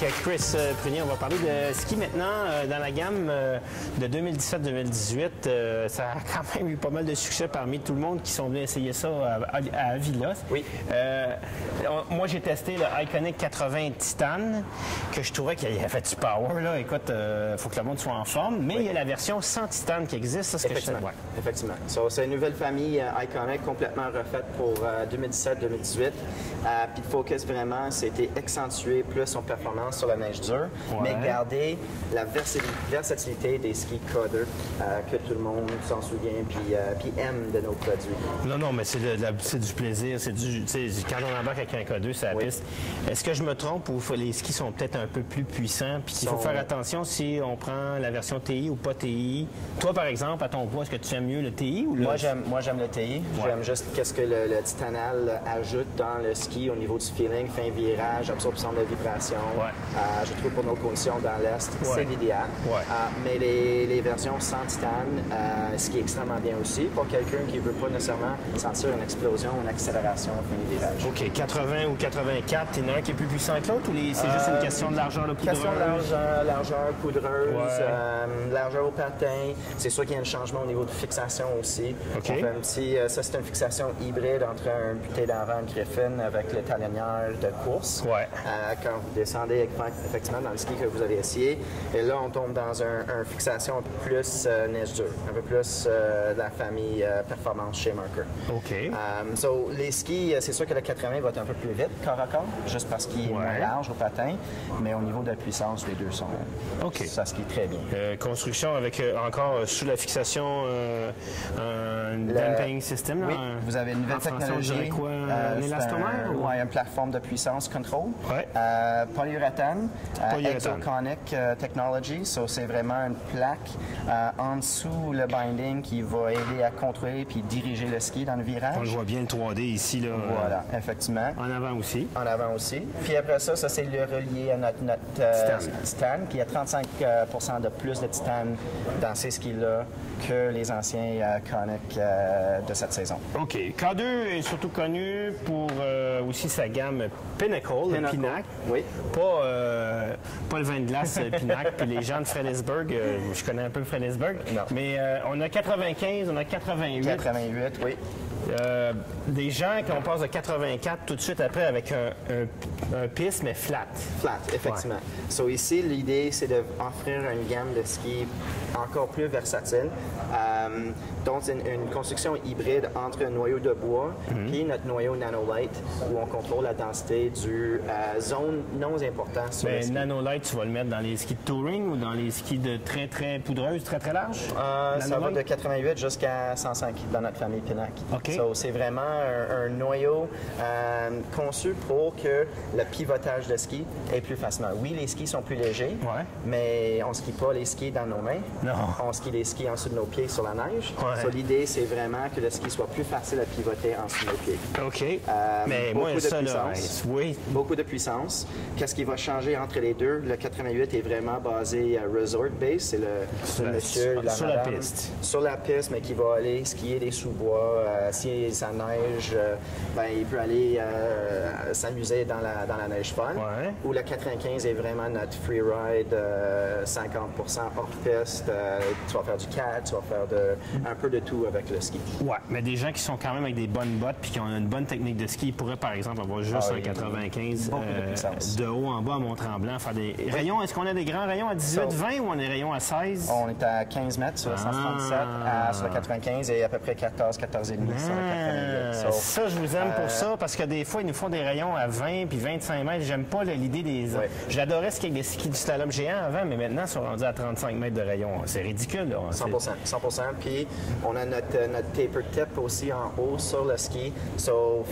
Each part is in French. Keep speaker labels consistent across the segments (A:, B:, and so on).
A: Chris Prunier. On va parler de ski maintenant dans la gamme de 2017-2018. Ça a quand même eu pas mal de succès parmi tout le monde qui sont venus essayer ça à Avila.
B: Oui.
A: Moi, j'ai testé le Iconic 80 Titan, que je trouvais qu'il avait du power. Là. Écoute, il faut que le monde soit en forme. Mais il y a la version sans Titan qui existe. Ça, ce
B: Effectivement.
A: Que je sais. Ouais.
B: Effectivement. C'est une nouvelle famille Iconic complètement refaite pour 2017-2018. Puis le focus vraiment, c'était accentuer plus son performance sur la neige dure, mais garder la versatilité des skis Coder que tout le monde s'en souvient puis aime de nos produits.
A: Non, mais c'est du plaisir. Quand on embarque avec un Coder, c'est la piste. Est-ce que je me trompe ou les skis sont peut-être un peu plus puissants? Puis il faut faire attention si on prend la version TI ou pas TI. Toi, par exemple, à ton poids, est-ce que tu aimes mieux le TI ou le...
B: Moi, j'aime le TI. J'aime juste qu'est-ce que le Titanal ajoute dans le ski au niveau du feeling, fin virage, absorption de vibration. Je trouve pour nos conditions dans l'Est, c'est l'idéal. Mais les versions sans titane, ce qui est extrêmement bien aussi pour quelqu'un qui ne veut pas nécessairement sentir une explosion, une accélération au fin virage.
A: OK. 80 ou 84, il y en a un qui est plus puissant que l'autre ou c'est juste une question de largeur de poudreuse?
B: Question de largeur poudreuse, largeur au patin. C'est sûr qu'il y a un changement au niveau de fixation aussi.
A: Okay.
B: Ça, c'est une fixation hybride entre un buté d'avant Griffin avec le talonnière de course. Quand vous descendez effectivement dans le ski que vous avez essayé, et là, on tombe dans une fixation un peu plus neige dure, un peu plus de la famille performance chez Marker.
A: OK.
B: Les skis, c'est sûr que le 80 va être un peu plus vite, corps à corps, juste parce qu'il est moins large au patin, mais au niveau de la puissance, les deux sont... Ça skie très bien.
A: Construction avec encore sous la fixation un damping system.
B: Oui, vous avez une nouvelle technologie.
A: Quoi, un élastomère?
B: Oui, une plateforme de puissance control. Polyuréthane, Exoconic Technology. C'est vraiment une plaque en dessous le binding qui va aider à contrôler puis diriger le ski dans le virage.
A: On le voit bien le 3D ici. Là,
B: voilà, effectivement.
A: En avant aussi.
B: En avant aussi. Puis après ça, c'est le relié à notre titane, qui a 35 de plus de titane dans ces skis-là que les anciens Conic de cette saison. OK. K2
A: est surtout connu pour aussi sa gamme Pinnacle, le Pinac.
B: Oui.
A: Pas le vin de glace Pinac, puis les gens de Fredericksburg, je connais un peu Fredericksburg.
B: Non.
A: Mais on a 95, on a 88.
B: 88, oui.
A: Des gens qui on passe de 84 tout de suite après avec un piste, mais flat.
B: Flat, effectivement. Ici, l'idée, c'est d'offrir une gamme de ski encore plus versatile. Donc, c'est une construction hybride entre un noyau de bois et notre noyau Nanolite, où on contrôle la densité du zone non importante sur le ski.
A: Nanolite, tu vas le mettre dans les skis de touring ou dans les skis de très, très poudreuse, très, très large?
B: Ça va de 88 jusqu'à 105 dans notre famille Pinac.
A: OK.
B: C'est vraiment un noyau conçu pour que le pivotage de ski est plus facilement. Oui, les skis sont plus légers, mais on ne skie pas les skis dans nos mains.
A: Non.
B: On skie les skis en dessous de nos pieds sur la neige. L'idée, c'est vraiment que le ski soit plus facile à pivoter en dessous de nos pieds.
A: OK. Mais
B: beaucoup
A: moi, ça,
B: là, beaucoup de puissance. Qu'est-ce qui va changer entre les deux? Le 88 est vraiment basé resort base. C'est le monsieur, la
A: sur
B: madame,
A: la piste.
B: Sur la piste, mais qui va aller skier des sous-bois. Si ça neige, il peut aller s'amuser dans la neige fun. Ou le 95 est vraiment notre free ride, 50% off-piste. Tu vas faire du CAD, tu vas faire un peu de tout avec le ski.
A: Mais des gens qui sont quand même avec des bonnes bottes puis qui ont une bonne technique de ski, ils pourraient par exemple avoir juste un 95 de haut en bas à Mont-Tremblant, faire des rayons. Est-ce qu'on a des grands rayons à 18-20 ou on a des rayons à 16?
B: On est à 15 mètres sur le 137 sur le 95 et à peu près 14 et demi sur le 88.
A: Ça, je vous aime pour ça parce que des fois, ils nous font des rayons à 20 puis 25 mètres. J'aime pas l'idée des... J'adorais skier avec des skis du slalom géant avant, mais maintenant, ils sont rendus à 35 mètres de rayon. C'est ridicule. Là.
B: 100%. Puis, on a notre taper tip aussi en haut sur le ski.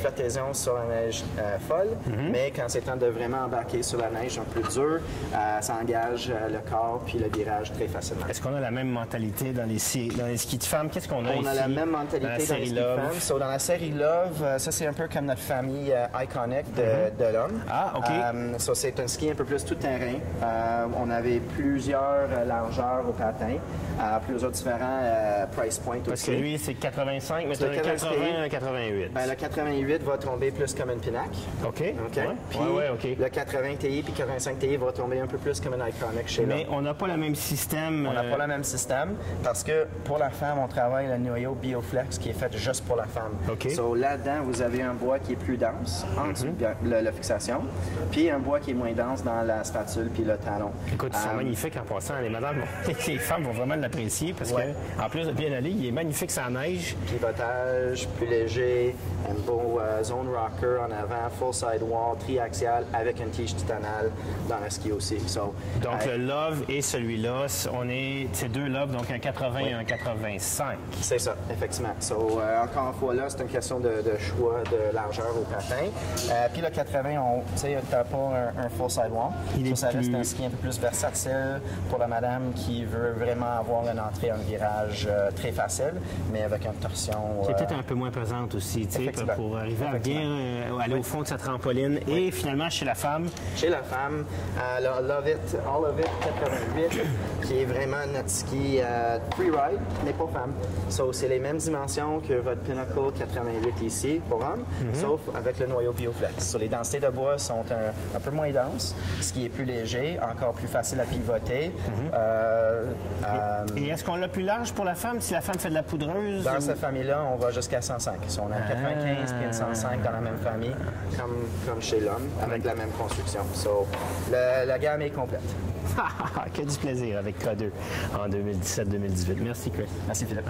B: Faites attention sur la neige folle, mais quand c'est temps de vraiment embarquer sur la neige un peu dure, ça engage le corps puis le virage très facilement.
A: Est-ce qu'on a la même mentalité dans les skis de femmes? Qu'est-ce qu'on a ici?
B: On a la même mentalité dans les skis de femmes. Dans la série Love, ça c'est un peu comme notre famille Iconic de l'homme.
A: OK.
B: C'est un ski un peu plus tout-terrain. On avait plusieurs largeurs au patin. patin. Plusieurs différents price points aussi.
A: Parce que lui, c'est 85, mais tu as le 80 et le 88.
B: Ben, le 88 va tomber plus comme une Pinac.
A: OK.
B: Puis
A: OK.
B: le 80 Ti puis 85 Ti va tomber un peu plus comme une Iconic chez nous.
A: Mais on n'a pas le même système.
B: On n'a pas le même système parce que pour la femme, on travaille le noyau BioFlex qui est fait juste pour la femme.
A: OK.
B: So, là-dedans, vous avez un bois qui est plus dense en dessous de la fixation, puis un bois qui est moins dense dans la spatule puis le talon.
A: Écoute, ils sont magnifiques en passant. Les madames, les femmes vont vraiment l'apprécier parce que, en plus de bien aller, il est magnifique sans neige.
B: Pivotage, plus léger, un beau zone rocker en avant, full sidewall, triaxial avec une tige titanale dans le ski aussi. So,
A: donc le Love et celui-là, c'est deux Love, donc un 80 et un 85.
B: C'est ça, effectivement. So, encore une fois là, c'est une question de choix de largeur au patin. Puis le 80, tu n'as pas un full sidewall. Ça reste un ski un peu plus versatile pour la madame qui veut vraiment avoir une entrée en virage très facile, mais avec une torsion...
A: Qui est peut-être un peu moins pesante aussi, pour arriver à bien aller au fond de sa trampoline. Et finalement, chez la femme...
B: Chez la femme, le Love It, All of It 88, qui est vraiment notre ski freeride, mais pour femme. So, c'est les mêmes dimensions que votre Pinnacle 88 ici, pour homme, sauf avec le noyau BioFlex. So, les densités de bois sont un peu moins denses, ce qui est plus léger, encore plus facile à pivoter.
A: Et est-ce qu'on l'a plus large pour la femme, si la femme fait de la poudreuse?
B: Dans cette famille-là, on va jusqu'à 105. So, on a 95 puis une 105 dans la même famille, comme chez l'homme, avec la même construction. So, la gamme est complète.
A: Que du plaisir avec K2 en 2017-2018. Merci, Chris.
B: Merci, Philippe.